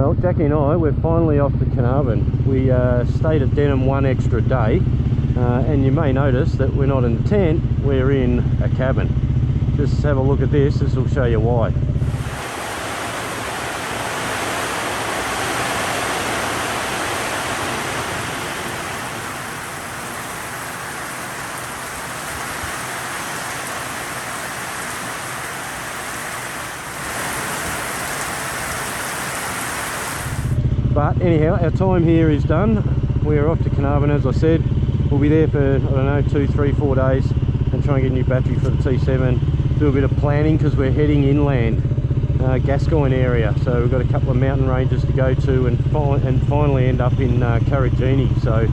Well, Jackie and I, we're finally off to Carnarvon. We stayed at Denham one extra day, and you may notice that we're not in the tent, we're in a cabin. Just have a look at this, this will show you why. But anyhow, our time here is done. We are off to Carnarvon, as I said. We'll be there for, I don't know, 2, 3, 4 days and try and get a new battery for the T7. Do a bit of planning because we're heading inland, Gascoyne area. So we've got a couple of mountain ranges to go to and finally end up in Carragini. So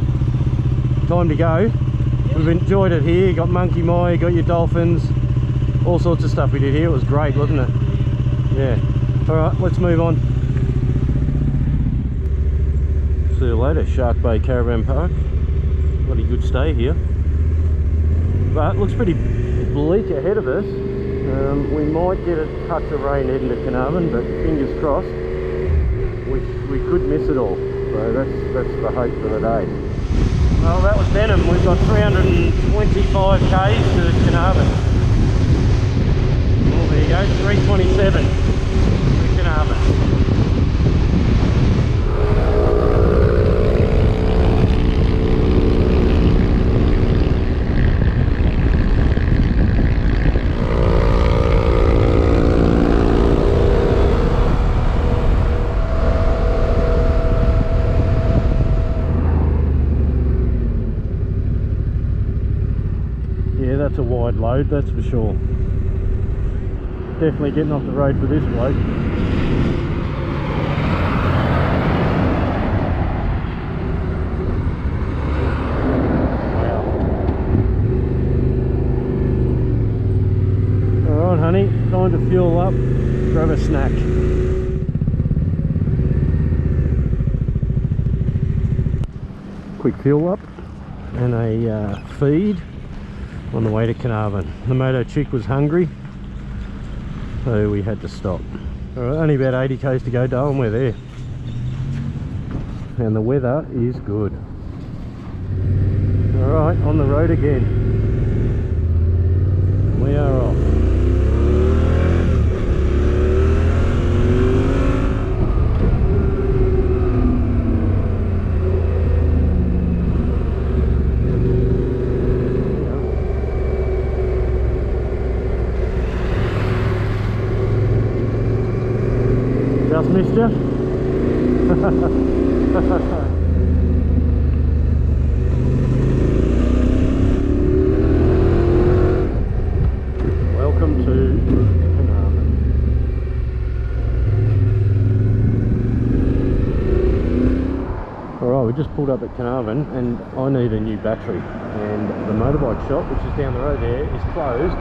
time to go. We've enjoyed it here. You got Monkey Mai, you got your dolphins, all sorts of stuff we did here. It was great, wasn't it? Yeah. All right, let's move on. See you later, Shark Bay Caravan Park. Bloody good stay here. But it looks pretty bleak ahead of us. We might get a touch of rain heading to Carnarvon, but fingers crossed. We could miss it all. So that's the hope for the day. Well, that was Denham. We've got 325 k's to Carnarvon. Oh, there you go, 327 to Carnarvon. That's a wide load, that's for sure. Definitely getting off the road for this bloke. Wow. Alright honey, time to fuel up, grab a snack. Quick fuel up and a feed on the way to Carnarvon. The moto chick was hungry, so we had to stop. Alright, only about 80 k's to go, Dale, and we're there. And the weather is good. Alright, on the road again. We are off. Just missed you. Welcome to Carnarvon. Alright, we just pulled up at Carnarvon and I need a new battery, and the motorbike shop, which is down the road there, is closed.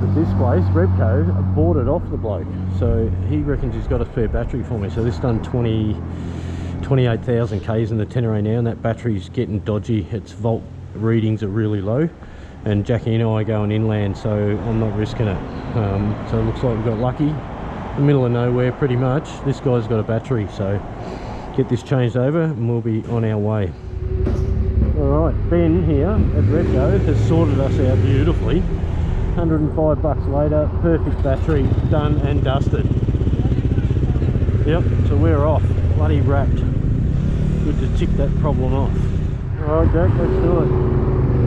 But this place, Repco, bought it off the bloke, so he reckons he's got a spare battery for me. So this done 28,000 k's in the Tenere now, and that battery's getting dodgy. Its volt readings are really low, and Jackie and I are going inland, so I'm not risking it. So it looks like we've got lucky. In the middle of nowhere pretty much. This guy's got a battery, so get this changed over and we'll be on our way. Alright, Ben here at Repco has sorted us out beautifully. 105 bucks later, perfect battery, done and dusted. Yep, so we're off, bloody wrapped. Good to tick that problem off. Alright Jack, let's do it.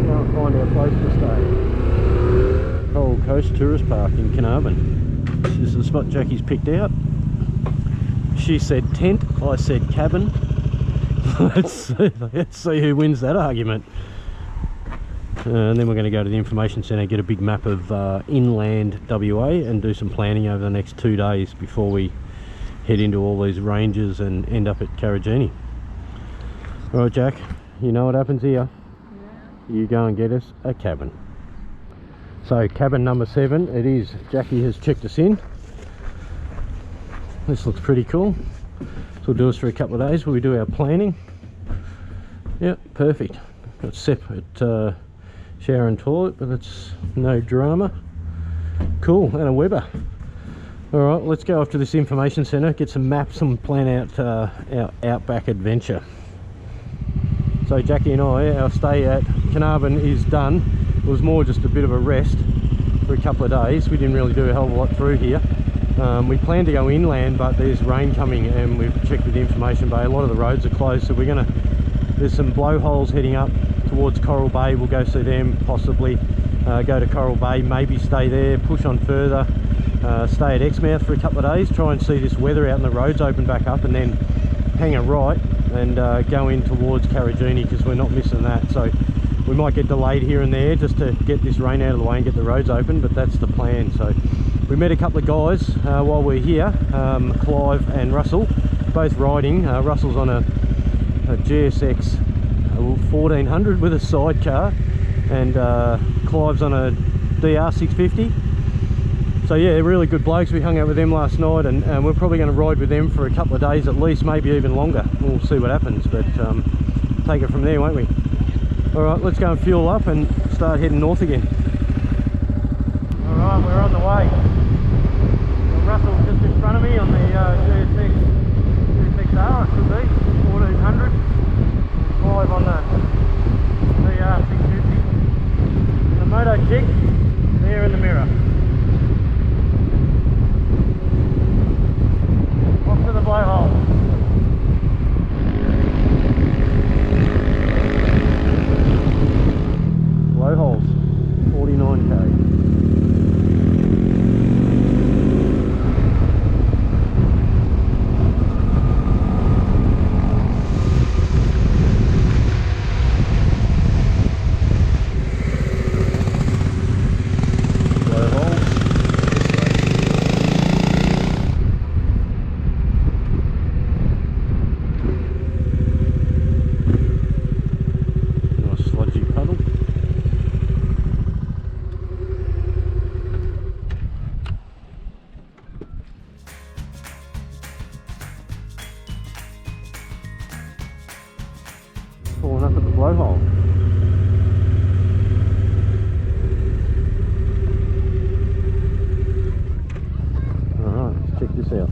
Go and find our place to stay. Coral Coast Tourist Park in Carnarvon. This is the spot Jackie's picked out. She said tent, I said cabin. Let's see who wins that argument. And then we're going to go to the information centre, get a big map of inland WA and do some planning over the next 2 days before we head into all these ranges and end up at Carragini. Alright Jack, you know what happens here? Yeah. You go and get us a cabin. So cabin number 7 it is. Jackie has checked us in. This looks pretty cool. So we'll do this for a couple of days where we do our planning. Yep, perfect. Got separate shower and toilet, but it's no drama. Cool, and a Weber. Alright, let's go off to this information centre, get some maps and plan out our outback adventure. So Jackie and I, our stay at Carnarvon is done. It was more just a bit of a rest for a couple of days. We didn't really do a hell of a lot through here. We planned to go inland, but there's rain coming and we've checked with the information bay. A lot of the roads are closed, so there's some blowholes heading up towards Coral Bay. We'll go see them, possibly go to Coral Bay, maybe stay there, push on further, stay at Exmouth for a couple of days, try and see this weather out and the roads open back up, and then hang a right and go in towards Carragini, because we're not missing that. So we might get delayed here and there just to get this rain out of the way and get the roads open, but that's the plan. So we met a couple of guys while we're here, Clive and Russell, both riding. Russell's on a GSX 1400 with a sidecar, and Clive's on a DR 650. So yeah, really good blokes. We hung out with them last night, and we're probably going to ride with them for a couple of days at least, maybe even longer. We'll see what happens, but take it from there, won't we? Alright, let's go and fuel up and start heading north again. Alright, we're on the way. Russell's just in front of me on the GSXR, it should be, 1400. Clive on the DR 650. The moto chick there in the mirror. Off to the blowhole. Blowholes, 49k. Pulling up at the blowhole. Alright, let's check this out.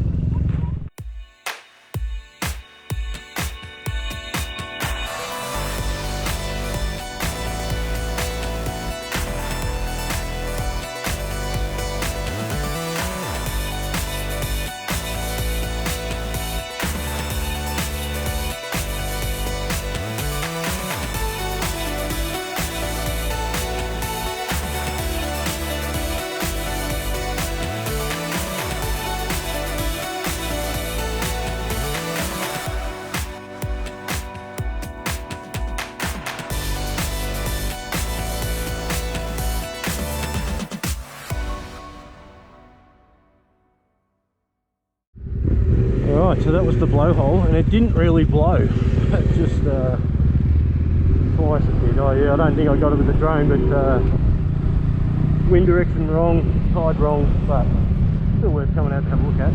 Right, so that was the blowhole, and it didn't really blow. It just twice it did. Oh yeah, I don't think I got it with the drone, but wind direction wrong, tide wrong, but still worth coming out to have a look at.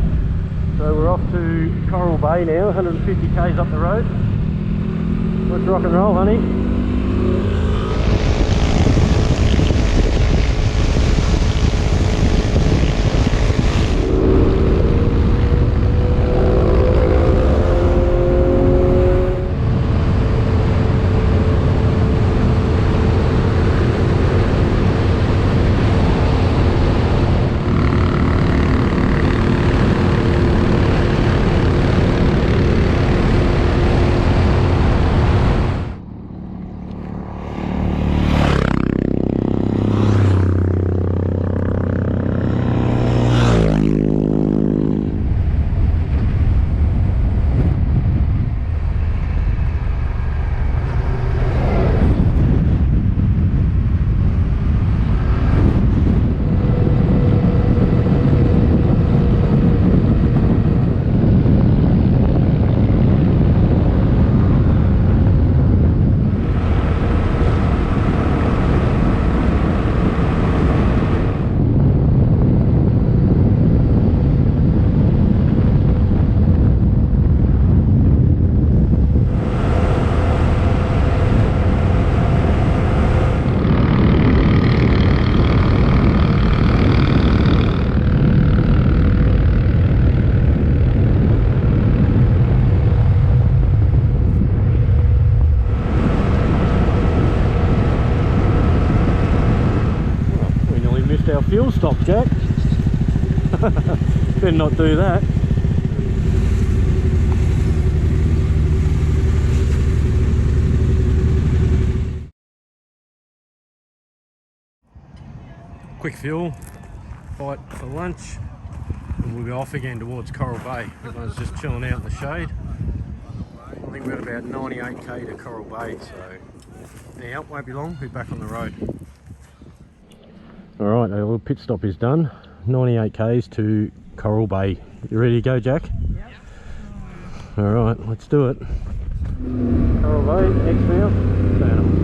So we're off to Coral Bay now, 150 k's up the road. Let's rock and roll, honey. can not do that. Quick fuel, fight for lunch, and we'll be off again towards Coral Bay. Everyone's just chilling out in the shade. I think we're at about 98k to Coral Bay, so yeah, won't be long, we'll be back on the road. Alright, our little pit stop is done. 98k's to Coral Bay. You ready to go, Jack? Yep. Alright, let's do it. Coral Bay, Exmouth, Denham.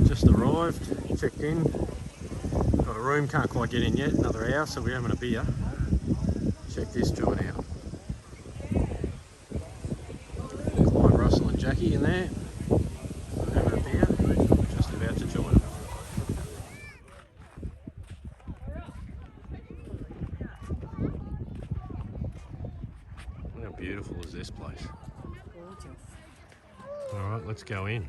Just arrived, checked in, got a room, can't quite get in yet, another hour, so we're having a beer. Check this joint out. Clyde, Russell and Jackie in there, having a beer, just about to join them. How beautiful is this place? Gorgeous. Alright, let's go in.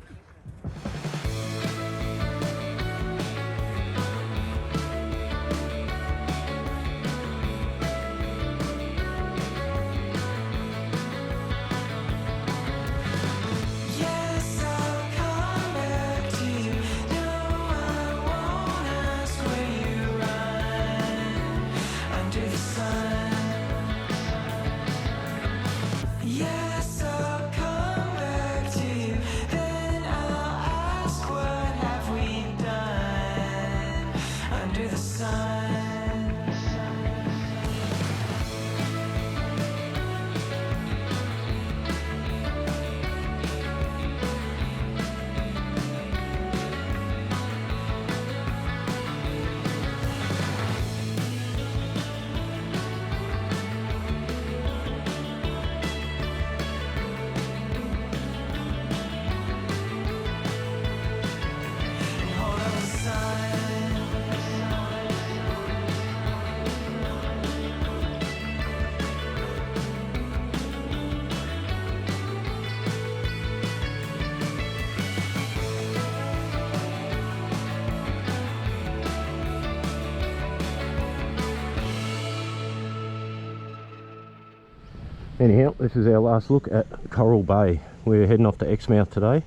Anyhow, this is our last look at Coral Bay. We're heading off to Exmouth today.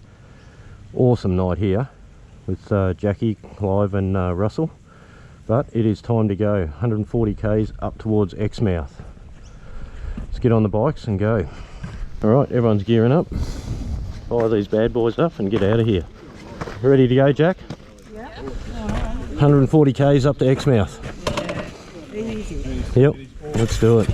Awesome night here with Jackie, Clive and Russell. But it is time to go. 140k's up towards Exmouth. Let's get on the bikes and go. Alright, everyone's gearing up. Fire these bad boys up and get out of here. Ready to go, Jack? Yep. 140k's up to Exmouth. Yeah, easy. Yep, let's do it.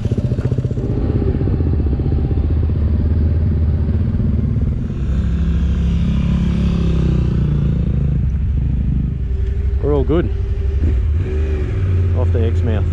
We're all good. Off to Exmouth.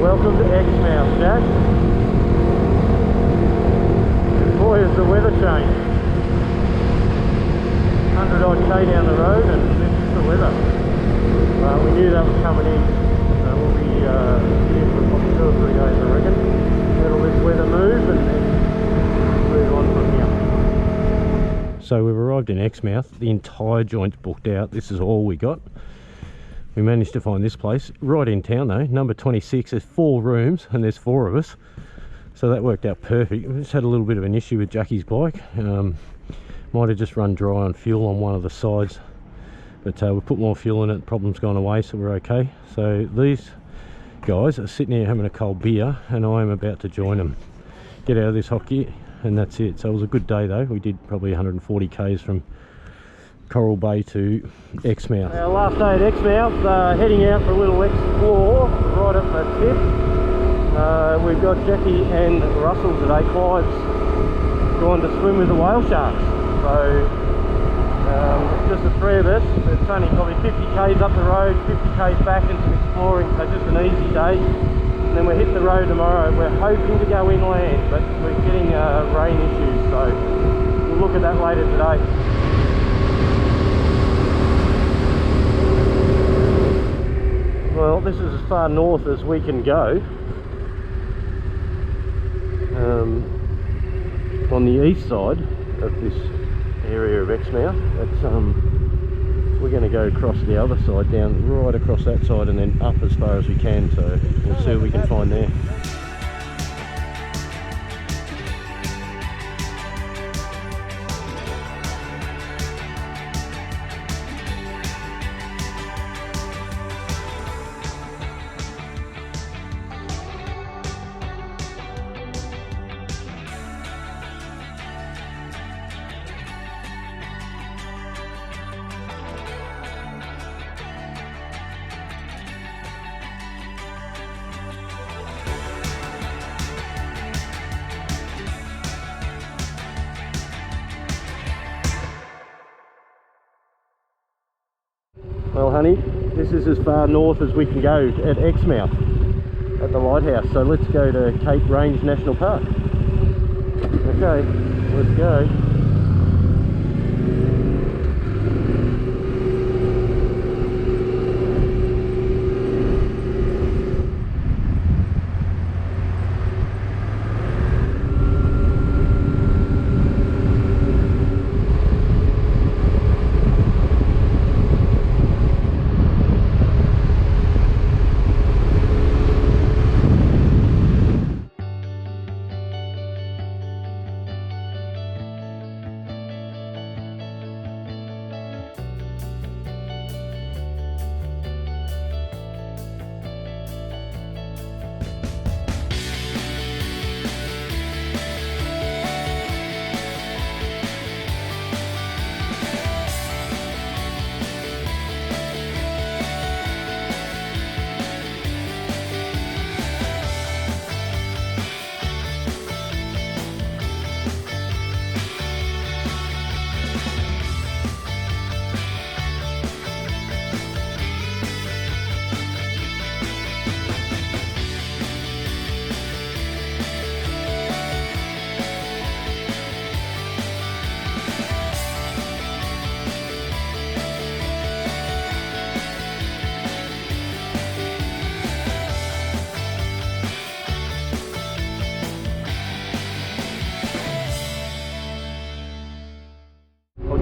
Welcome to Exmouth, Jack. Boy, has the weather changed. 100 odd K down the road and this is the weather. We knew that was coming in. We'll be here for probably 2 or 3 days, I reckon. Let all this weather move and then move on from here. So we've arrived in Exmouth. The entire joint's booked out. This is all we got. We managed to find this place right in town though, number 26. There's 4 rooms and there's 4 of us, so that worked out perfect. We just had a little bit of an issue with Jackie's bike. Might have just run dry on fuel on one of the sides, but we put more fuel in it, the problem's gone away, so we're okay. So these guys are sitting here having a cold beer and I am about to join them, get out of this hot gear, and that's it. So it was a good day though. We did probably 140k's from Coral Bay to Exmouth. Our last day at Exmouth, heading out for a little explore right at the tip. We've got Jackie and Russell today. Clive's gone to swim with the whale sharks. So just the three of us. It's only probably 50 k's up the road, 50 k's back and some exploring, so just an easy day. And then we're hitting the road tomorrow. We're hoping to go inland, but we're getting rain issues, so we'll look at that later today. Well, this is as far north as we can go. On the east side of this area of Exmouth, we're going to go across the other side, down right across that side and then up as far as we can, so we'll see what we can find there. Well honey, this is as far north as we can go at Exmouth, at the lighthouse, so let's go to Cape Range National Park. Okay, let's go.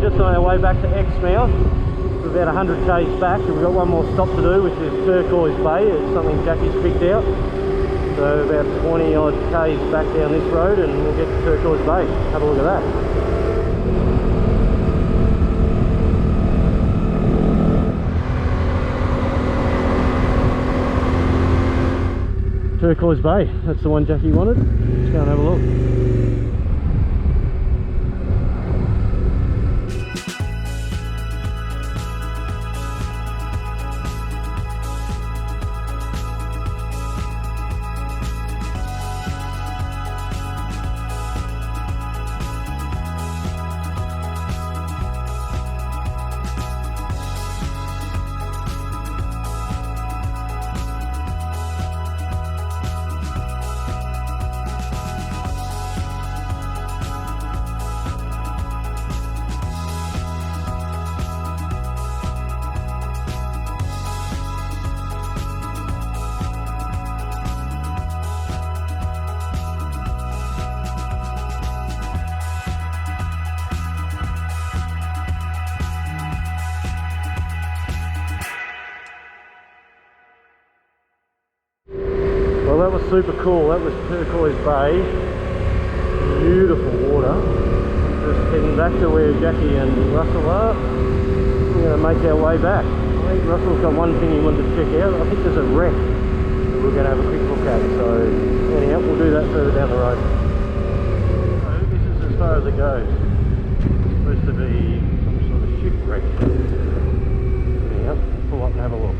Just on our way back to Exmouth. We're about 100 k's back and we've got one more stop to do, which is Turquoise Bay. It's something Jackie's picked out. So about 20 odd k's back down this road and we'll get to Turquoise Bay. Have a look at that. Turquoise Bay, that's the one Jackie wanted. Let's go and have a look. Well, that was super cool. That was Turquoise Bay. Beautiful water. Just heading back to where Jackie and Russell are. We're going to make our way back. I think Russell's got one thing he wanted to check out. I think there's a wreck that we're going to have a quick look at. So anyhow, we'll do that further down the road. So this is as far as it goes. It's supposed to be some sort of shipwreck. Yep, pull up and have a look.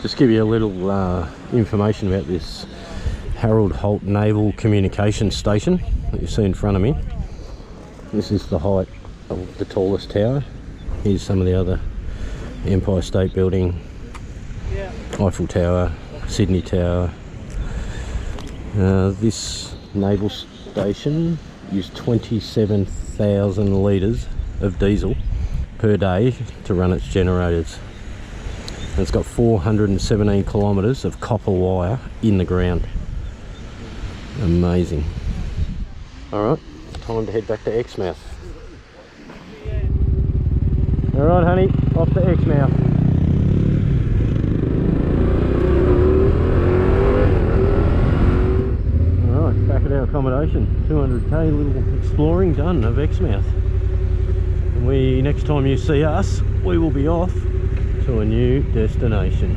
Just give you a little information about this Harold Holt Naval Communications Station that you see in front of me. This is the height of the tallest tower. Here's some of the other: Empire State Building, Eiffel Tower, Sydney Tower. This naval station used 27,000 litres of diesel per day to run its generators. And it's got 417 kilometres of copper wire in the ground. Amazing. Alright, time to head back to Exmouth. Alright honey, off to Exmouth. Alright, back at our accommodation. 200k little exploring done of Exmouth. And next time you see us, we will be off to a new destination.